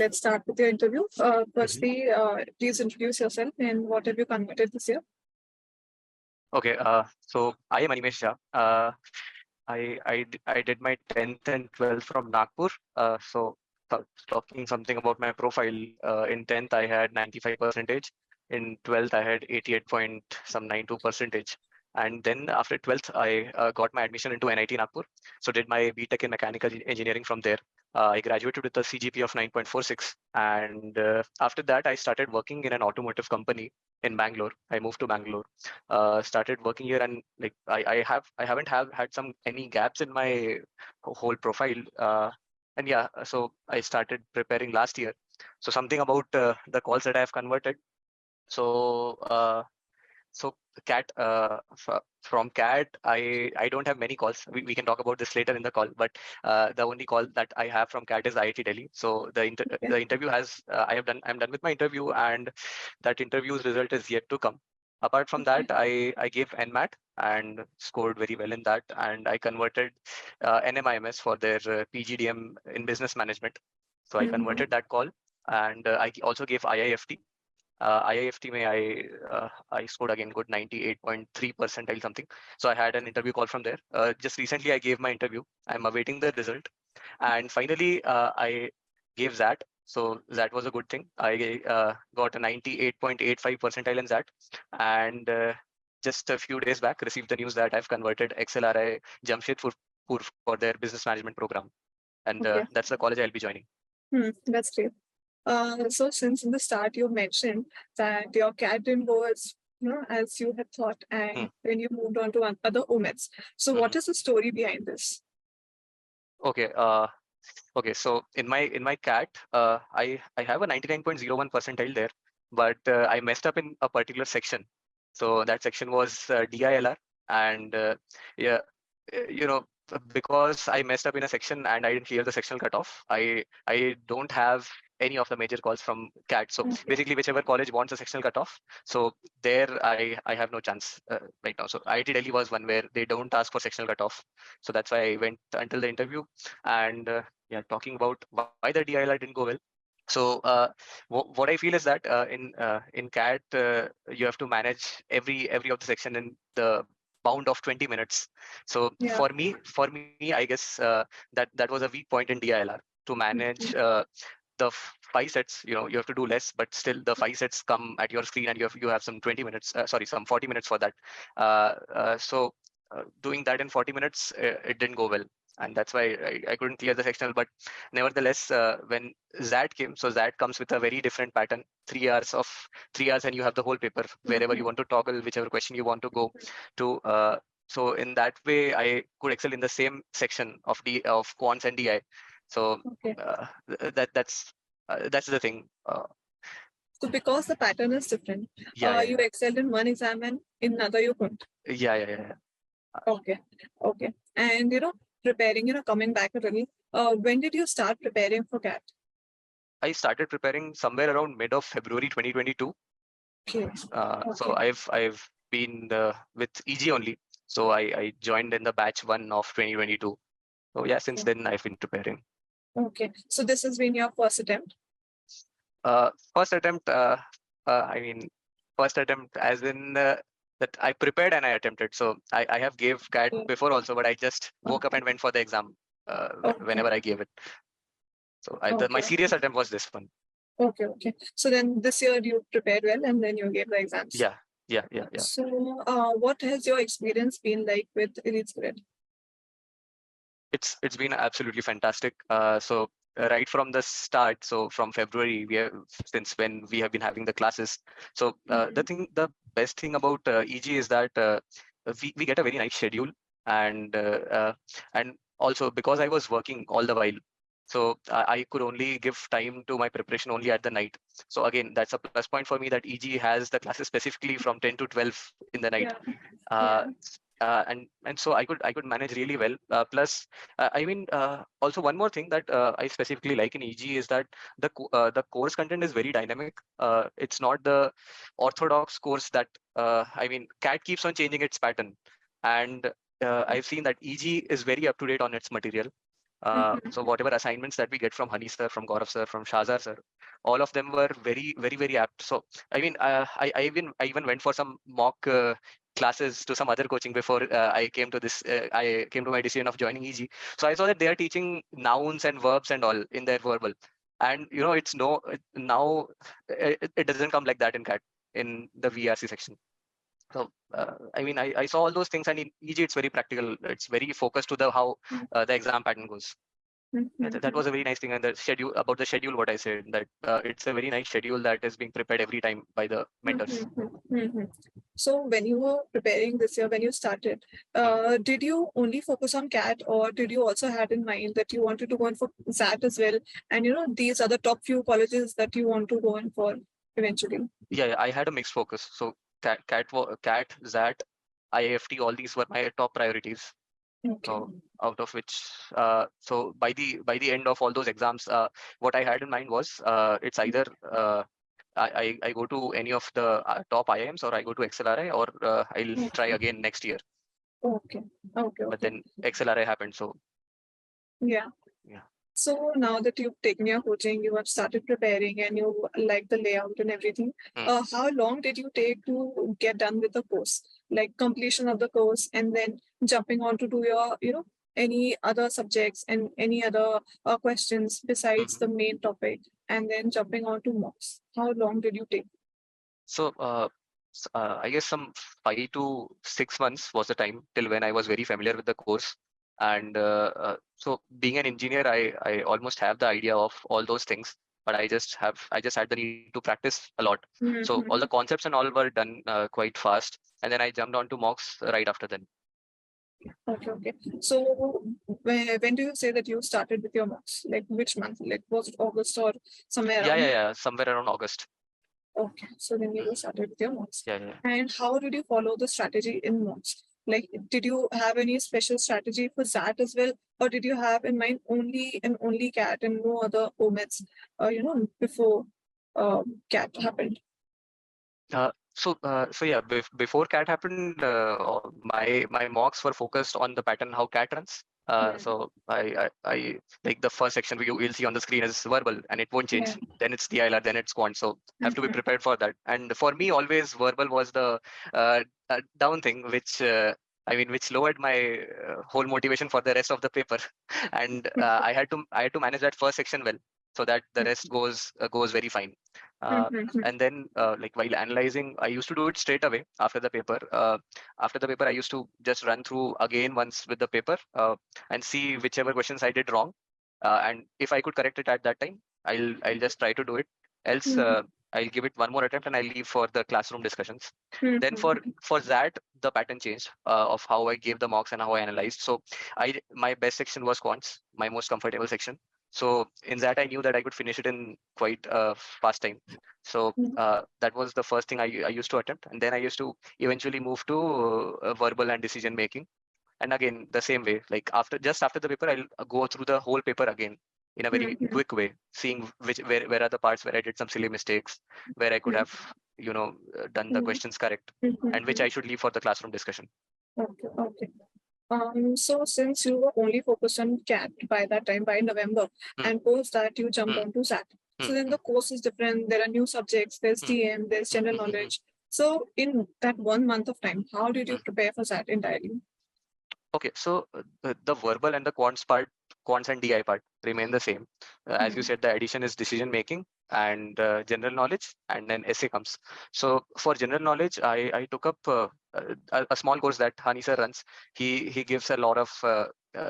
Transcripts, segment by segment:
let's start with your interview. Mhm. Firstly, please introduce yourself and what have you converted this year? Okay, so I am Animesh. I did my 10th and 12th from Nagpur. Talking something about my profile, in 10th I had 95 percentage. In 12th I had 88 point some 92 percentage. And then after 12th I got my admission into NIT Nagpur. So did my BTech in mechanical engineering from there. I graduated with a CGPA of 9.46. And after that I started working in an automotive company in Bangalore. I moved to Bangalore. Started working here, and like I haven't had any gaps in my whole profile. And yeah, so I started preparing last year. So something about the calls that I have converted. So so cat from cat, I don't have many calls. We can talk about this later in the call, but the only call that I have from cat is IIT Delhi. So the interview has I'm done with my interview, and that interview's result is yet to come. Apart from that, I gave NMAT and scored very well in that, and I converted NMIMS for their PGDM in business management. So I converted that call, and I also gave IIFT. IIFT I scored again good 98.3 percentile something. So I had an interview call from there. Just recently I gave my interview. I'm awaiting the result. And finally I gave that. So that was a good thing. I got a 98.85 percentile in that. And just a few days back received the news that I've converted XLRI Jamshedpur for their business management program. And that's the college I'll be joining. That's great. So since in the start you mentioned that your CAT didn't go as you had thought, and then you moved on to other OMETs. So what is the story behind this? Okay. Okay. So in my CAT, I have a 99.01 percentile there, but I messed up in a particular section. So that section was DILR, and yeah, you know, because I messed up in a section and I didn't clear the sectional cutoff, I don't have any of the major calls from CAT. So basically, whichever college wants a sectional cutoff, so there I have no chance right now. So IIT Delhi was one where they don't ask for sectional cutoff. So that's why I went until the interview. And yeah, talking about why the DILR didn't go well. So what I feel is that in CAT you have to manage every of the section in the bound of 20 minutes. So for me, I guess that was a weak point in DILR to manage the 5 sets. You have to do less, but still the 5 sets come at your screen, and you have some 20 minutes. Some 40 minutes for that. So doing that in 40 minutes, it didn't go well. And that's why I couldn't clear the sectional. But nevertheless, when ZAT came, so ZAT comes with a very different pattern. 3 hours, and you have the whole paper wherever you want to toggle, whichever question you want to go to. So in that way, I could excel in the same section of quants and DI. So that's the thing. So because the pattern is different, you excelled in one exam and in another you couldn't. Yeah. Okay. And preparing, coming back a little, when did you start preparing for CAT? I started preparing somewhere around mid of February 2022. Okay. So I've been with EG only. So I joined in the batch 1 of 2022. So yeah, since then I've been preparing. Okay. So this has been your first attempt? First attempt, I mean, first attempt as in that I prepared and I attempted. So I have gave CAT before also, but I just woke up and went for the exam whenever I gave it. So my serious attempt was this one. Okay. So then this year you prepared well and then you gave the exams. Yeah. So what has your experience been like with Elite Spirit? It's been absolutely fantastic. So right from the start, so from February, since when we have been having the classes. So the best thing about EG is that we get a very nice schedule, and also because I was working all the while, so I could only give time to my preparation only at the night. So again, that's a plus point for me that EG has the classes specifically from 10 to 12 in the night. And so I could manage really well. Plus, also one more thing that I specifically like in EG is that the course content is very dynamic. It's not the orthodox course that CAT keeps on changing its pattern, and I've seen that EG is very up to date on its material. So whatever assignments that we get from Hani sir, from Gaurav sir, from Shazar sir, all of them were very apt. So I mean, I even went for some mock classes to some other coaching before I came to this. I came to my decision of joining EG. So I saw that they are teaching nouns and verbs and all in their verbal, and it's now it doesn't come like that in CAT in the VRC section. So I mean, I saw all those things, and in EG it's very practical. It's very focused to the how the exam pattern goes. That was a very nice thing. And the schedule, about the schedule, what I said, that it's a very nice schedule that is being prepared every time by the mentors. So when you were preparing this year, when you started, did you only focus on CAT, or did you also had in mind that you wanted to go in for SAT as well? And these are the top few colleges that you want to go in for eventually. Yeah, I had a mixed focus. So CAT, ZAT, IIFT, all these were my top priorities. Okay. So out of which, so by the end of all those exams, what I had in mind was it's either I go to any of the top IIMs, or I go to XLRI, or I'll try again next year. Okay. But then XLRI happened, so yeah. So now that you've taken your coaching, you have started preparing, and you like the layout and everything. How long did you take to get done with the course? Like completion of the course, and then jumping on to do your, any other subjects and any other questions besides the main topic, and then jumping on to mocks. How long did you take? So I guess some 5 to 6 months was the time till when I was very familiar with the course. And so being an engineer, I almost have the idea of all those things, but I just had the need to practice a lot. So all the concepts and all were done quite fast, and then I jumped onto mocks right after then. Okay. So when do you say that you started with your mocks? Like which month? Like was it August or somewhere around? Yeah, somewhere around August. Okay, so then you started with your mocks. Yeah. And how did you follow the strategy in mocks? Like, did you have any special strategy for that as well, or did you have in mind only CAT and no other OMETs? Before CAT happened. So yeah, before CAT happened, my mocks were focused on the pattern how CAT runs. So I like the first section you'll see on the screen is verbal, and it won't change. Then it's DILR, then it's quant. So have to be prepared for that. And for me, always verbal was the down thing, which which lowered my whole motivation for the rest of the paper. And I had to manage that first section well, so that the rest goes very fine. And then like while analyzing, I used to do it straight away after the paper. After the paper, I used to just run through again once with the paper and see whichever questions I did wrong. And if I could correct it at that time, I'll just try to do it. Else, I'll give it one more attempt and I'll leave for the classroom discussions. Then for that, the pattern changed of how I gave the mocks and how I analyzed. So my best section was quants, my most comfortable section. So in that, I knew that I could finish it in quite a fast time. So that was the first thing I used to attempt. And then I used to eventually move to verbal and decision making. And again, the same way, like just after the paper, I'll go through the whole paper again in a very quick way, seeing where are the parts where I did some silly mistakes, where I could have, done the questions correct, and which I should leave for the classroom discussion. Okay. So since you were only focused on CAT by that time, by November, and post that you jumped onto SAT. So then the course is different. There are new subjects. There's TM. There's general knowledge. So in that 1 month of time, how did you prepare for SAT entirely? Okay, so the verbal and the quants and DI part remain the same. As you said, the addition is decision making and general knowledge, and then essay comes. So for general knowledge, I took up a small course that Hani sir runs. He gives a lot of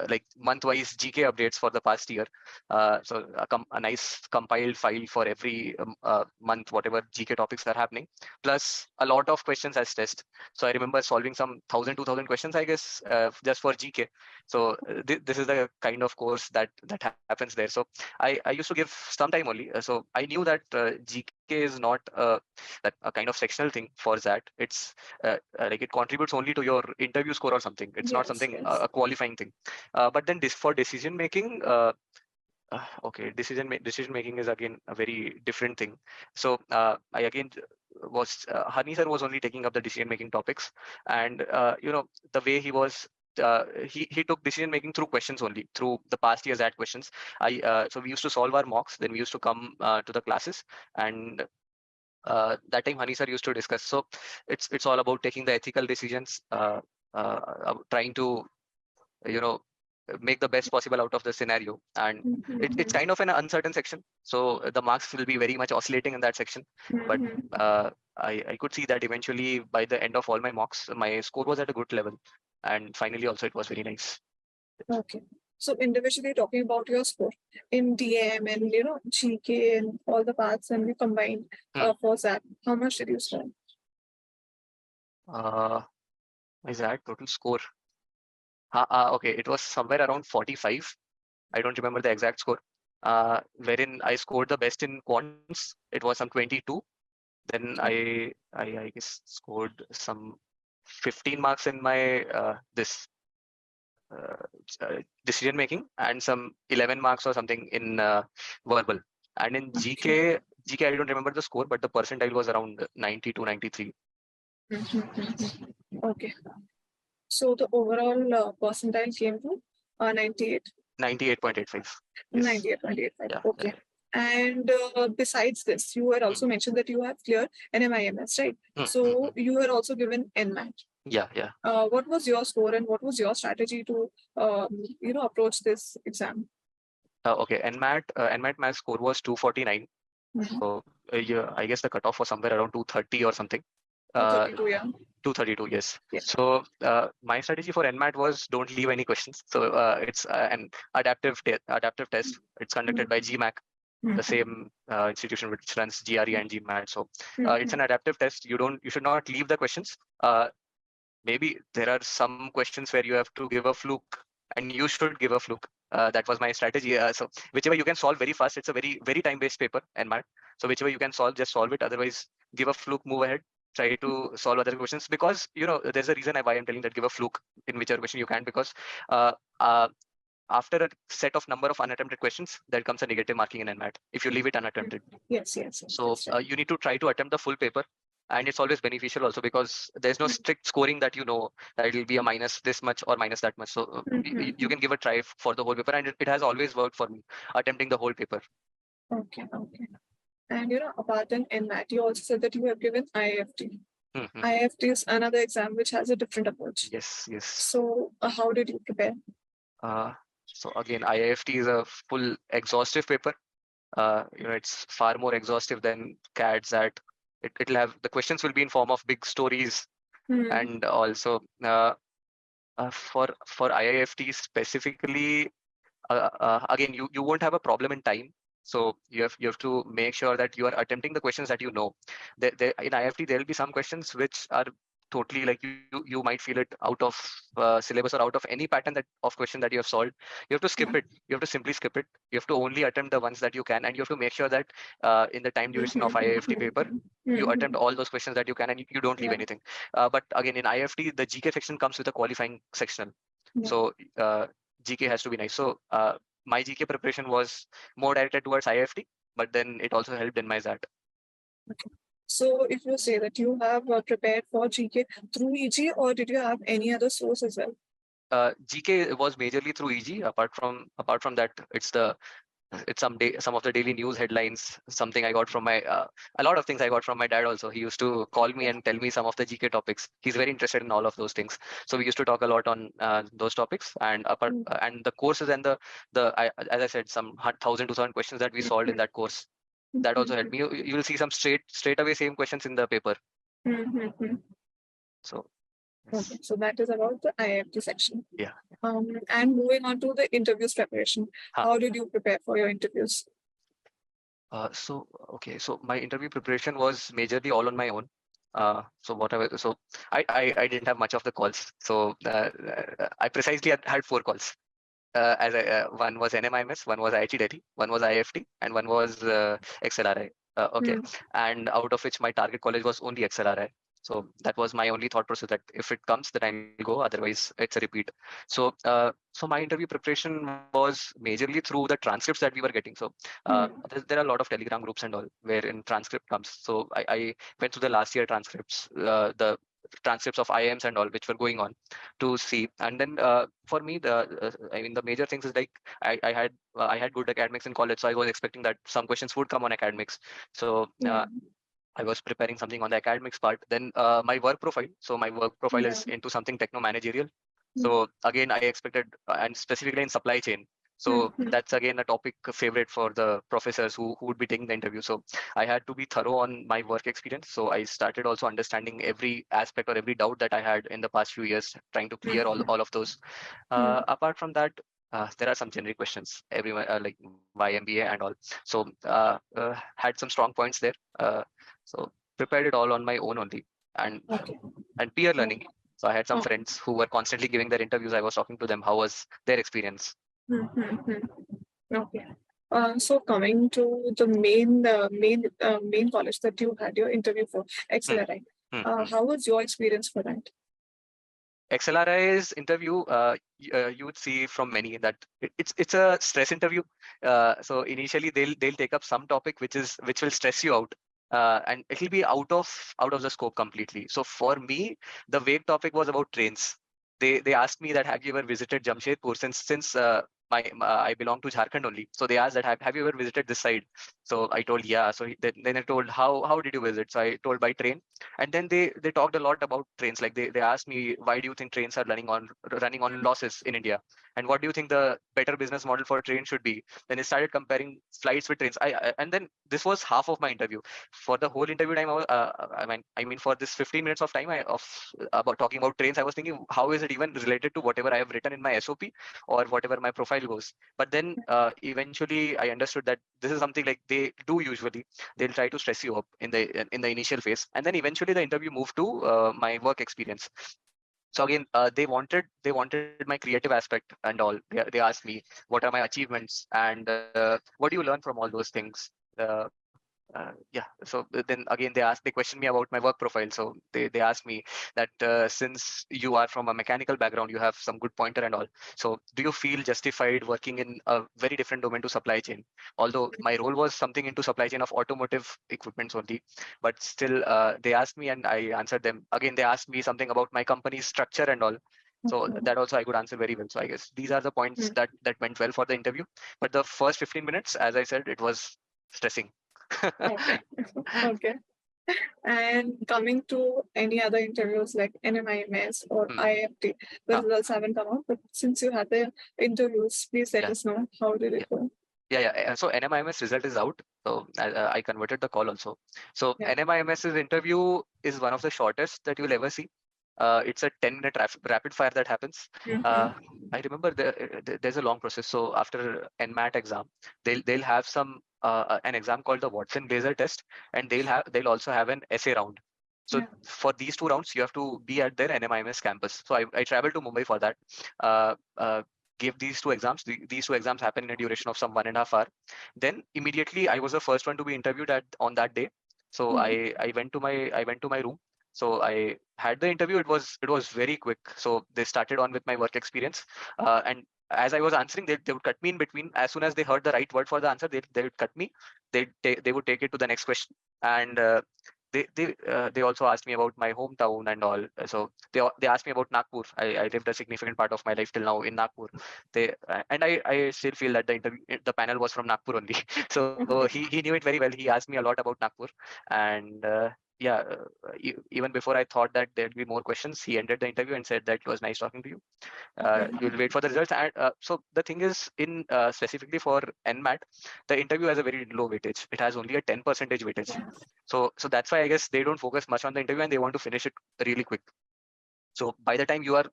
like month-wise GK updates for the past year. So a nice compiled file for every month, whatever GK topics are happening, plus a lot of questions as test. So I remember solving some 1,000-2,000 questions, I guess, just for GK. So this is the kind of course that happens there. So I used to give some time only. So I knew that GK is not that a kind of sectional thing for that. It's like it contributes only to your interview score or something. It's not something a qualifying thing. But then for decision making. Okay, decision making is again a very different thing. So I again was Hani sir was only taking up the decision making topics, and the way he was he took decision making through questions only, through the past year's ad questions. So we used to solve our mocks, then we used to come to the classes, and that time Hani sir used to discuss. So it's all about taking the ethical decisions, trying to make the best possible out of the scenario, and it's kind of an uncertain section, so the marks will be very much oscillating in that section. But I could see that eventually by the end of all my mocks, my score was at a good level, and finally also it was very nice. Okay. So individually talking about your score in DM and GK and all the parts, and we combined for that, how much did you score? Is that total score? Okay, it was somewhere around 45. I don't remember the exact score. Wherein I scored the best in quants. It was some 22. Then I guess scored some 15 marks in my decision making, and some 11 marks or something in verbal. And in GK I don't remember the score, but the percentile was around 90 to 93. Okay. So the overall percentile came to 98. 98.85. Yes. 98.85. Yeah, Okay. And besides this, you had also mentioned that you have cleared NMIMS, right? So you had also given NMAT. Yeah, yeah. What was your score and what was your strategy to approach this exam? Okay, NMAT my score was 249. So yeah, I guess the cutoff was somewhere around 230 or something. 232, yeah. 232, yes. Yeah. So my strategy for NMAT was don't leave any questions. So it's an adaptive test. It's conducted by GMAC, the same institution which runs GRE and GMAT. So it's an adaptive test. You should not leave the questions. Maybe there are some questions where you have to give a fluke, and you should give a fluke. That was my strategy. So whichever you can solve very fast, it's a very time-based paper, NMAT. So whichever you can solve, just solve it. Otherwise, give a fluke, move ahead, try to solve other questions, because there's a reason why I'm telling that give a fluke in whichever question you can, because after a set of number of unattempted questions, there comes a negative marking in NMAT if you leave it unattempted. Yes. So you need to try to attempt the full paper. And it's always beneficial also, because there's no strict scoring that that it will be a minus this much or minus that much. So you can give a try for the whole paper, and it has always worked for me, attempting the whole paper. Okay. And apart from NMAT, you also said that you have given IIFT. IIFT is another exam which has a different approach. Yes. So how did you prepare? So again, IIFT is a full exhaustive paper. It's far more exhaustive than CAT, ZAT. It'll have, the questions will be in form of big stories, and also for IIFT specifically, again, you won't have a problem in time. So you have to make sure that you are attempting the questions that you know. In IIFT, there will be some questions which are totally like you might feel it out of syllabus or out of any pattern of question that you have solved. You have to skip it. You have to simply skip it. You have to only attempt the ones that you can, and you have to make sure that in the time duration of IIFT paper, you attempt all those questions that you can, and you don't leave anything. But again, in IIFT, the GK section comes with a qualifying sectional. So GK has to be nice. So my GK preparation was more directed towards IIFT, but then it also helped in my ZAT. Okay. So if you say that you have prepared for GK through EG, or did you have any other source as well? GK was majorly through EG. Apart from that, it's some of the daily news headlines, something I got from my a lot of things I got from my dad also. He used to call me and tell me some of the GK topics. He's very interested in all of those things, so we used to talk a lot on those topics. And and the courses and as I said, some 1,000-2,000 questions that we solved in that course, that also helped me. You will see some straight away same questions in the paper. So okay, so that is about the IIFT section. Yeah. And moving on to the interviews preparation, how did you prepare for your interviews? So my interview preparation was majorly all on my own. So I didn't have much of the calls. So I precisely had 4 calls. One was NMIMS, one was IIT Delhi, one was IIFT, and one was XLRI. Okay, and out of which my target college was only XLRI. So that was my only thought process, that if it comes, then I'll go. Otherwise, it's a repeat. So my interview preparation was majorly through the transcripts that we were getting. So there are a lot of Telegram groups and all wherein transcript comes. So I went through the last year transcripts, the transcripts of IIMs and all which were going on to see. And then for me, I mean, the major things is like I had good academics in college, so I was expecting that some questions would come on academics. So Yeah. I was preparing something on the academics part. Then my work profile. So my work profile Yeah. is into something techno managerial. Mm, So again, I expected, and specifically in supply chain. mm, So that's again a topic favorite for the professors who would be taking the interview. So I had to be thorough on my work experience. So I started also understanding every aspect or every doubt that I had in the past few years, trying to clear mm, all of those. mm. Apart from that, there are some generic questions, everyone like why MBA and all. So had some strong points there. So prepared it all on my own only, and Okay. peer learning. Okay. So I had some Oh. friends who were constantly giving their interviews. I was talking to them. How was their experience? Mm, mm, mm. Okay. So coming to the main college that you had your interview for, Hmm, XLRI. hmm. How was your experience for that? XLRI's interview, you would see from many that it's a stress interview. So initially they'll take up some topic which will stress you out, and it'll be out of the scope completely. So for me, the vague topic was about trains. They asked me that have you ever visited Jamshedpur, since I belong to Jharkhand only. So they asked that have you ever visited this side? So I told yeah. So then I told how did you visit? So I told by train. And then they talked a lot about trains. Like they asked me, why do you think trains are running on losses in India, and what do you think the better business model for train should be? Then they started comparing flights with trains. And then this was half of my interview. For the whole interview time, I mean for this 15 minutes of time of about talking about trains, I was thinking, how is it even related to whatever I have written in my SOP or whatever my profile goes? But then eventually I understood that this is something like they do usually. They'll try to stress you up in the initial phase, and then eventually the interview moved to my work experience. So again, they wanted my creative aspect and all. They asked me what are my achievements, and what do you learn from all those things. uh, yeah, so then again they questioned me about my work profile. So they asked me that since you are from a mechanical background, you have some good pointer and all. So do you feel justified working in a very different domain to supply chain? Although my role was something into supply chain of automotive equipments only, but still they asked me and I answered them. Again, they asked me something about my company's structure and all. So Okay. that also I could answer very well. So I guess these are the points Mm. that went well for the interview. But the first 15 minutes, as I said, it was stressing. Okay. Okay. And coming to any other interviews like NMIMS or Hmm. IIFT, the Huh. results haven't come out. But since you had the interviews, please let Yeah. us know how did Yeah. it go? Yeah. So NMIMS result is out. So I converted the call also. So Yeah. NMIMS's interview is one of the shortest that you'll ever see. It's a 10-minute rapid fire that happens. Uh, Mm-hmm. I remember there's a long process. So after NMAT exam, they'll have an exam called the Watson Blazer test, and they'll also have an essay round. So Yeah. for these two rounds, you have to be at their NMIMS campus. So I traveled to Mumbai for that. Uh, uh, Gave these two exams. These two exams happen in a duration of some 1.5 hours. Then immediately I was the first one to be interviewed on that day. So Mm. I went to my room. So I had the interview. It was very quick. So they started on with my work experience, and as I was answering, they would cut me in between. As soon as they heard the right word for the answer, they would cut me. They would take it to the next question, and they also asked me about my hometown and all. So they asked me about Nagpur. I lived a significant part of my life till now in Nagpur. And I still feel that the panel was from Nagpur only. So he knew it very well. He asked me a lot about Nagpur, and yeah, even before I thought that there'd be more questions, he ended the interview and said that it was nice talking to you. You'll wait for the results. And so the thing is, in specifically for NMAT, the interview has a very low weightage. It has only a 10% weightage. So that's why I guess they don't focus much on the interview and they want to finish it really quick. So by the time you are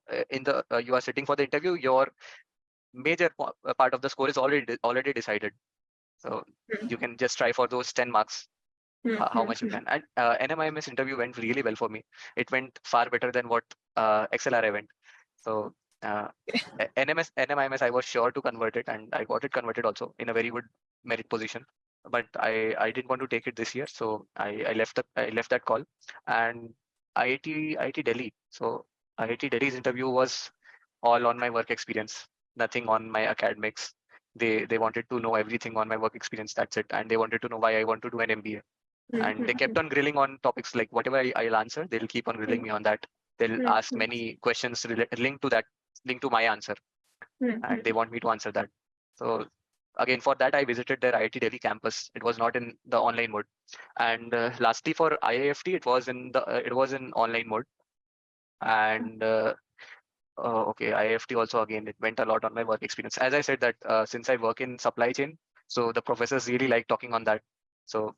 sitting for the interview, your major part of the score is already decided. So you can just try for those 10 marks, how much you Mm-hmm. can. And NMIMS interview went really well for me. It went far better than what XLRI went. So uh, NMIMS, I was sure to convert it, and I got it converted also in a very good merit position. But I didn't want to take it this year, so I left that call. And IIT Delhi. So IIT Delhi's interview was all on my work experience, nothing on my academics. They wanted to know everything on my work experience. That's it, and they wanted to know why I want to do an MBA. And they kept on grilling on topics like whatever I'll answer, they'll keep on grilling me on that. They'll ask many questions linked to that, linked to my answer, and they want me to answer that. So again, for that, I visited their IIT Delhi campus. It was not in the online mode. And lastly, for IIFT, it was in online mode. And okay, IIFT also, again, it went a lot on my work experience. As I said that since I work in supply chain, so the professors really like talking on that. So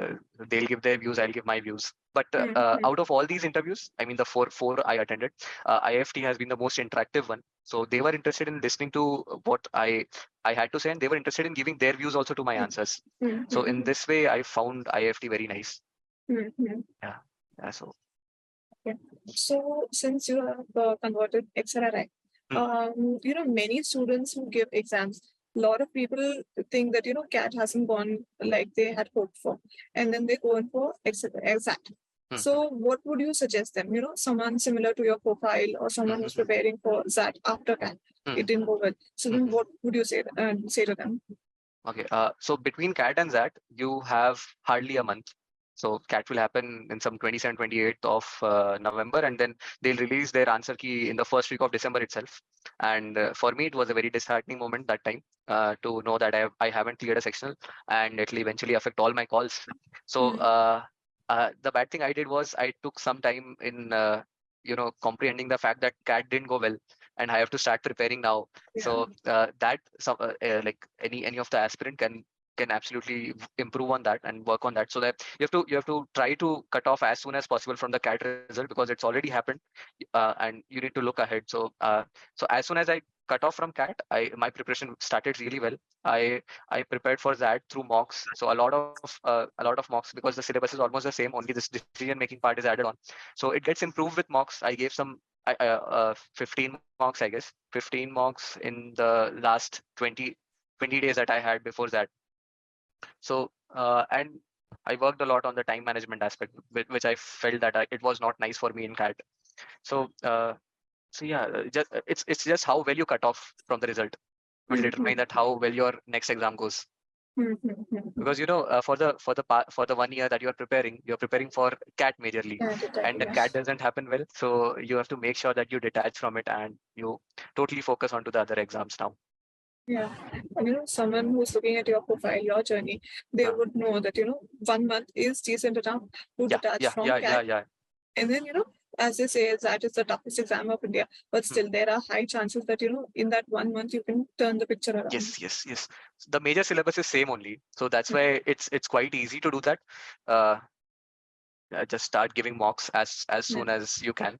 uh, they'll give their views, I'll give my views. But out of all these interviews, I mean the four I attended, IIFT has been the most interactive one. So they were interested in listening to what I had to say, and they were interested in giving their views also to my answers. So in this way, I found IIFT very nice. Yeah. So Okay. So since you have converted XLRI, many students who give exams, a lot of people think that, CAT hasn't gone like they had hoped for, and then they go in for exact. So what would you suggest them? Someone similar to your profile or someone who's preparing for ZAT after CAT, it didn't go well. So then what would you say to them? Okay, so between CAT and ZAT, you have hardly a month. So CAT will happen in some 27th, 28th of November, and then they'll release their answer key in the first week of December itself. And for me, it was a very disheartening moment that time to know that I haven't cleared a sectional, and it'll eventually affect all my calls. So the bad thing I did was I took some time in comprehending the fact that CAT didn't go well, and I have to start preparing now. So that like any of the aspirant can absolutely improve on that and work on that, so that you have to try to cut off as soon as possible from the CAT result, because it's already happened, and you need to look ahead. So so as soon as I cut off from CAT, my preparation started really well. I prepared for that through mocks. So a lot of mocks, because the syllabus is almost the same, only this decision making part is added on. So it gets improved with mocks. I gave some 15 mocks, I guess, 15 mocks in the last 20 days that I had before that. So and I worked a lot on the time management aspect, which I felt that it was not nice for me in CAT. So so yeah, it's just how well you cut off from the result will determine that how well your next exam goes. Because for the 1 year that you're preparing for CAT majorly, and the CAT doesn't happen well, so you have to make sure that you detach from it and you totally focus onto the other exams now. Yeah, and someone who's looking at your profile, your journey, they would know that 1 month is decent enough to detach from CAT. And then as they say, that is the toughest exam of India, but still there are high chances that in that 1 month you can turn the picture around. Yes. The major syllabus is same only, so that's why it's quite easy to do that. Just start giving mocks as soon as you can.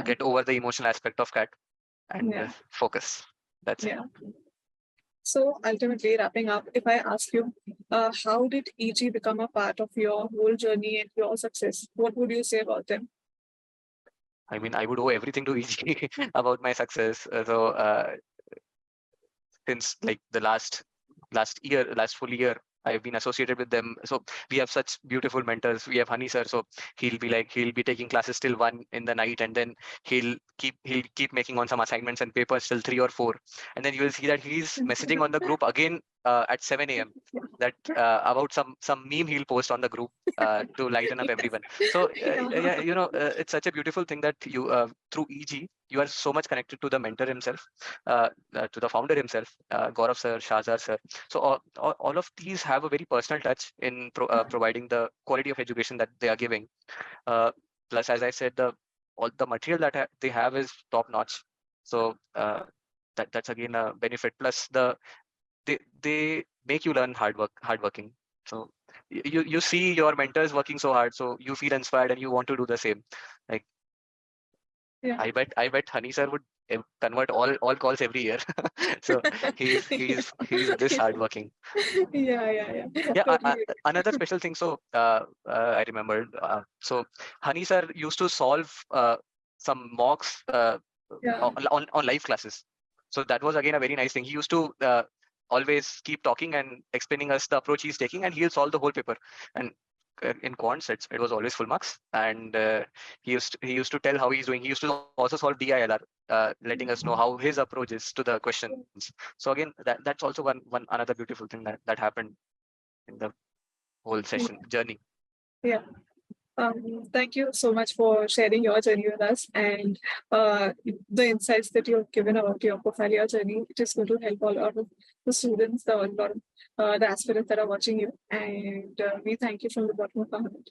Get over the emotional aspect of CAT and focus. That's it. So ultimately, wrapping up, if I ask you, how did EG become a part of your whole journey and your success? What would you say about them? I mean, I would owe everything to EG about my success. Since like the last full year, I've been associated with them. So we have such beautiful mentors. We have Honey sir. So he'll be taking classes till 1 in the night, and then he'll keep making on some assignments and papers till 3 or 4. And then you will see that he's messaging on the group again at 7 a.m. that about some meme he'll post on the group to lighten up everyone. So it's such a beautiful thing that you through EG you are so much connected to the mentor himself, to the founder himself, Gaurav sir, Shahzar sir. So all of these have a very personal touch in providing the quality of education that they are giving. Plus, as I said, all the material that they have is top notch. So that's again a benefit. Plus, they make you learn hardworking. So you see your mentors working so hard, so you feel inspired and you want to do the same. Like I bet Honey sir would convert all calls every year. So he's this hardworking. Yeah. Another special thing. So I remembered. So Honey sir used to solve some mocks on live classes. So that was again a very nice thing. He used to always keep talking and explaining us the approach he's taking, and he'll solve the whole paper. And in quants, it was always full marks. And he used to tell how he's doing. He used to also solve DILR, letting us know how his approach is to the questions. So again, that's also one another beautiful thing that happened in the whole session journey. Yeah. Thank you so much for sharing your journey with us and the insights that you've given about your profile, your journey. It is going to help all of the students, the aspirants that are watching you. And we thank you from the bottom of our heart.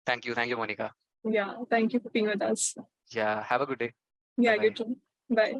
Thank you, Monica. Yeah, thank you for being with us. Yeah, have a good day. Yeah, Bye you bye. too. Bye.